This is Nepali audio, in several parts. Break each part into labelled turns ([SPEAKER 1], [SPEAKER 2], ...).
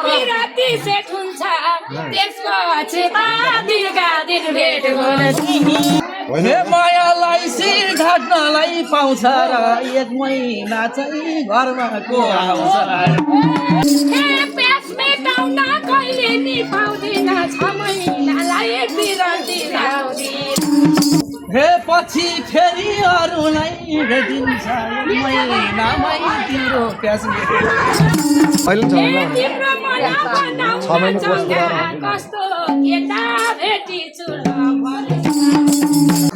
[SPEAKER 1] पिराती सेट हुन्छ त्यसपछि त दिनका दिन भेट हुन्छ
[SPEAKER 2] हे मायालाई शिर ढाक्नलाई पाउँछ र एक महिना चाहिँ घरमा को आउँछ
[SPEAKER 1] हे प्यास मेटाउन कहिले नि पाउँदैन 6 महिनालाई पिराती लाउँदिन
[SPEAKER 2] हे पछि फेरि अरूलाई भेटिन्छ एक महिनामै तिम्रो प्यास
[SPEAKER 1] तिम्रो मन बनाउन कस्तो केटा भेटिछु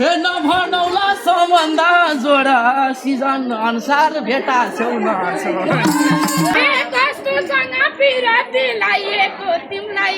[SPEAKER 2] हे नभनौला सम्बन्ध जोडा सिजन अनुसार भेटा छेउ
[SPEAKER 1] कस्तोसँग पिराती लाएको तिमीलाई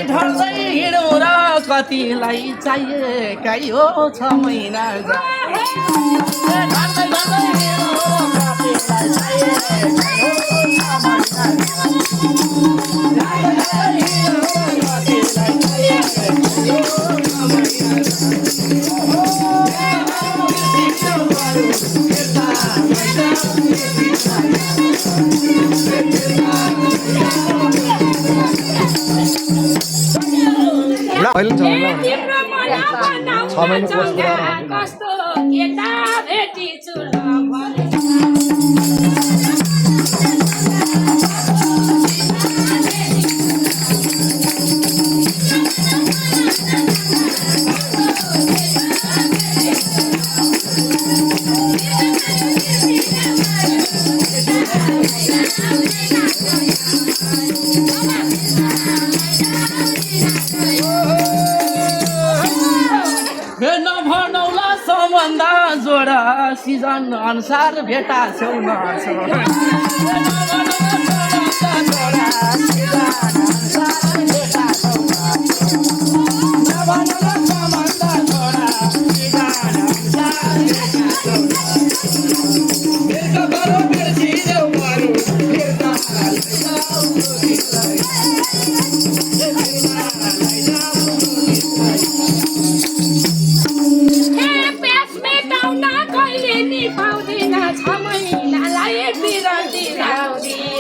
[SPEAKER 2] ढल्दै हिँडौँ र कतिलाई चाहिएकै हो 6 महिना
[SPEAKER 1] तिम्रो मन बनाउन कस्तो केटा भेटिछु
[SPEAKER 2] नभनौला सम्बन्ध जोडा सिजन अनुसार भेटा छेउ
[SPEAKER 1] पाउँदैन 6 महिनालाई पिराती लाउँदिन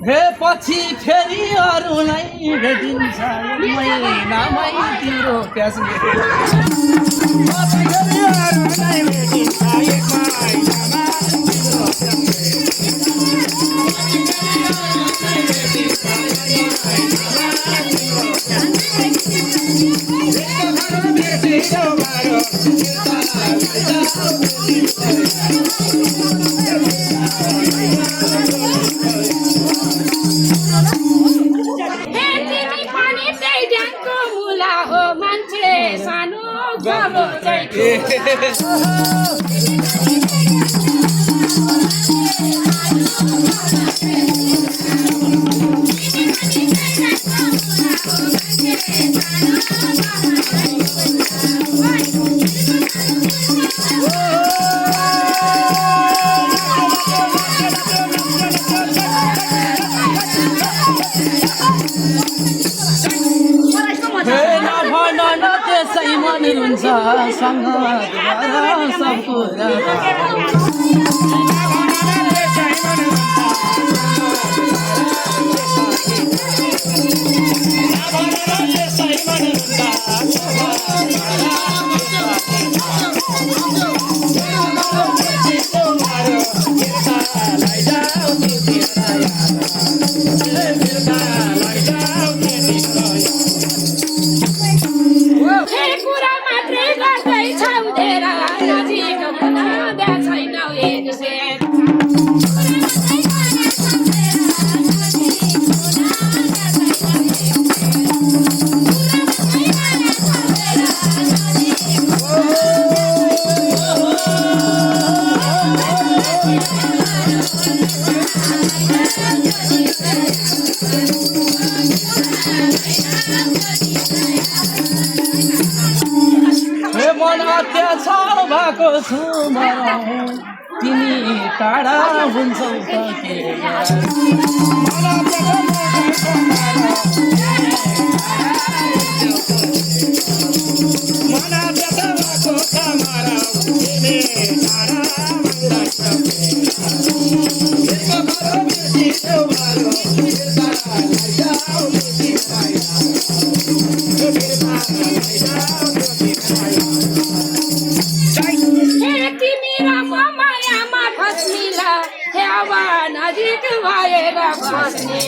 [SPEAKER 2] हे पछि फेरि अरूलाई भेटिन्छ एक महिनामै तिम्रो प्यास
[SPEAKER 1] मुला हो मान्छे सानो गलो
[SPEAKER 2] मन रुन्छ सँग सब कुरा
[SPEAKER 1] कुरा मात्रै गर्दैछ
[SPEAKER 2] मन अत्याचार भएको छु मरौँ तिमी टाढा हुन्छौ त के
[SPEAKER 1] तिमीरा मायामा फस्मिला हेवा नजिक भएर बस्ने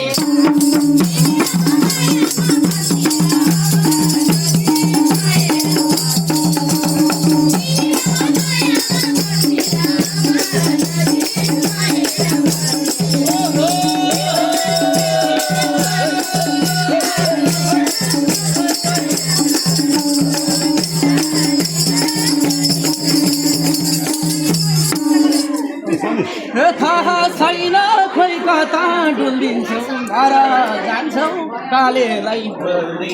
[SPEAKER 2] थाहा छैन खोइ कता डुलिन्छौ घर जान्छौ कालेलाई बोल्दै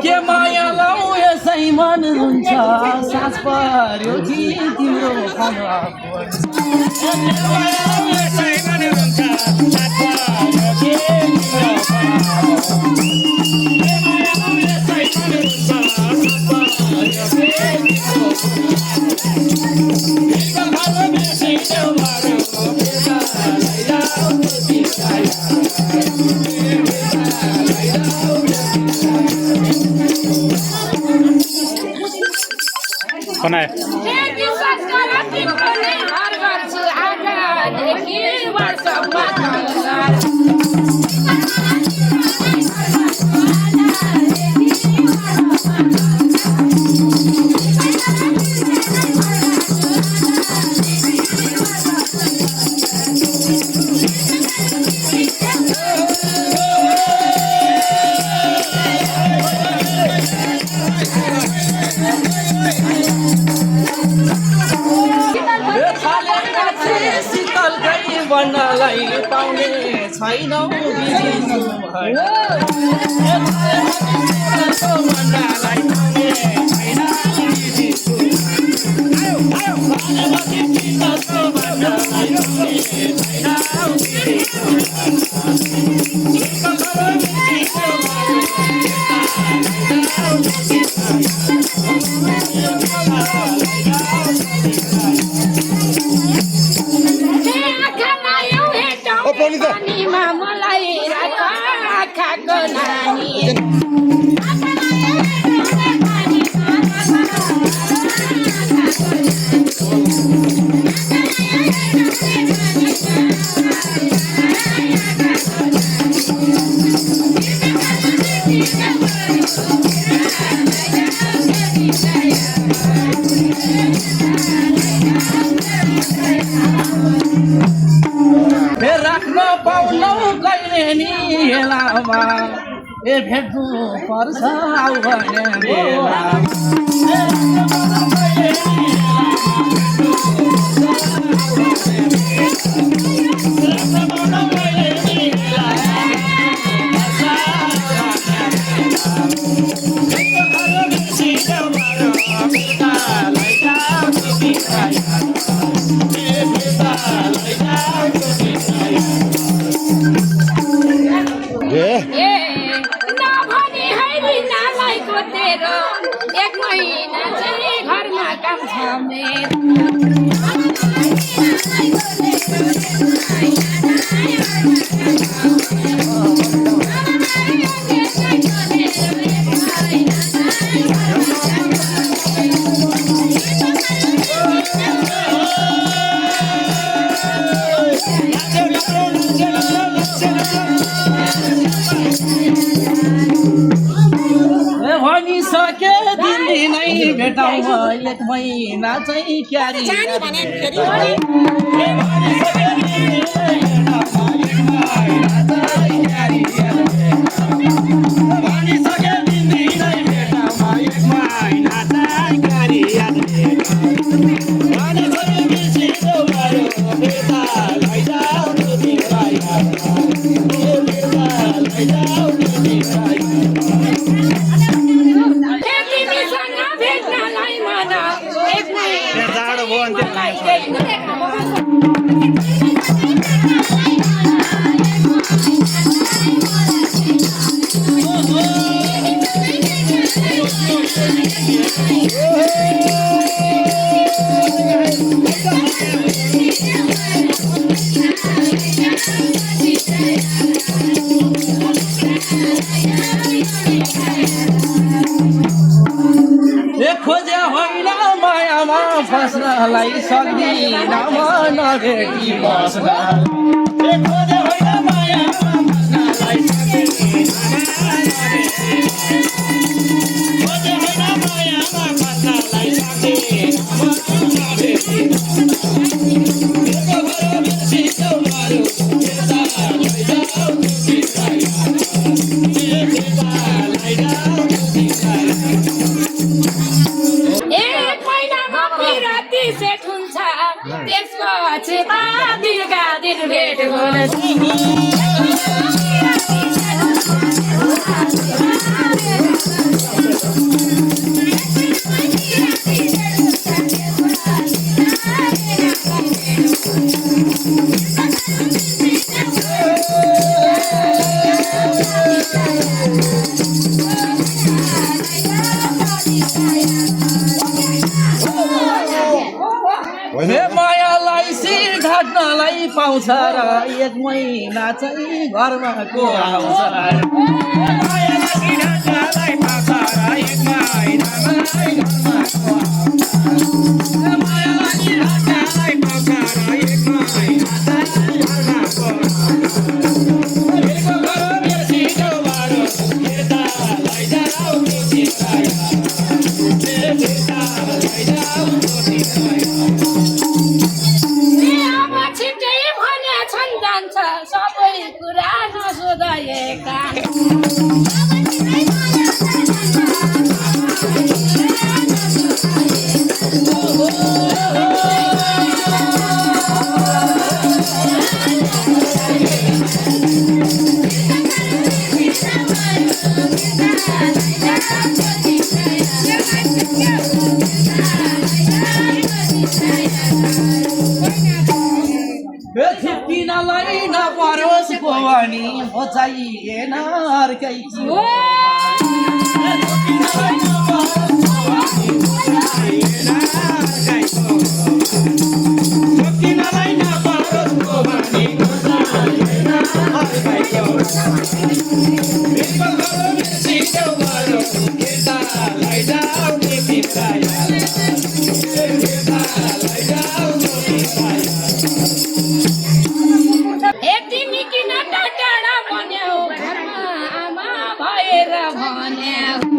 [SPEAKER 2] के माया लाउ यसै मन हुन्छ सास पर्यो कि तिम्रो खाना
[SPEAKER 3] बनाए
[SPEAKER 2] भन्नलाई पाउने छैनौ
[SPEAKER 1] मलाई आँखाको नानी
[SPEAKER 2] राख्न पाउनौ कहिले नि हेलामा ए भेट्नु पर्छ आउ भने बेला
[SPEAKER 1] एक महिना चाहिँ घरमा काम छ मेरो
[SPEAKER 2] ठाउँमा एक महिना चाहिँ क्यारी
[SPEAKER 1] तिमीसँग भेट्नलाई मन एक महिना
[SPEAKER 2] खोजे होइन मायामा फस्नलाई सक्दिन म नभेटी बस्न खोजे होइन मायामा फस्नलाई सक्दिन खोजे होइन मायामा फस्नलाई सक्दिन म नभेटी
[SPEAKER 1] सेट हुन्छ त्यसपछि दिनका दिन भेट हुन्छ
[SPEAKER 2] मायालाई शिर ढाक्नलाई पाउँछ र एक महिना चाहिँ घरमा को आउँछ
[SPEAKER 1] सबै कुरा नसोधाएका
[SPEAKER 2] छिप्पिनलाई नपरोस् भवानी हो चाहिएन अर्कै
[SPEAKER 1] तिमी किन टाढा भन्यौ घरमा आमा भएर भन्यौ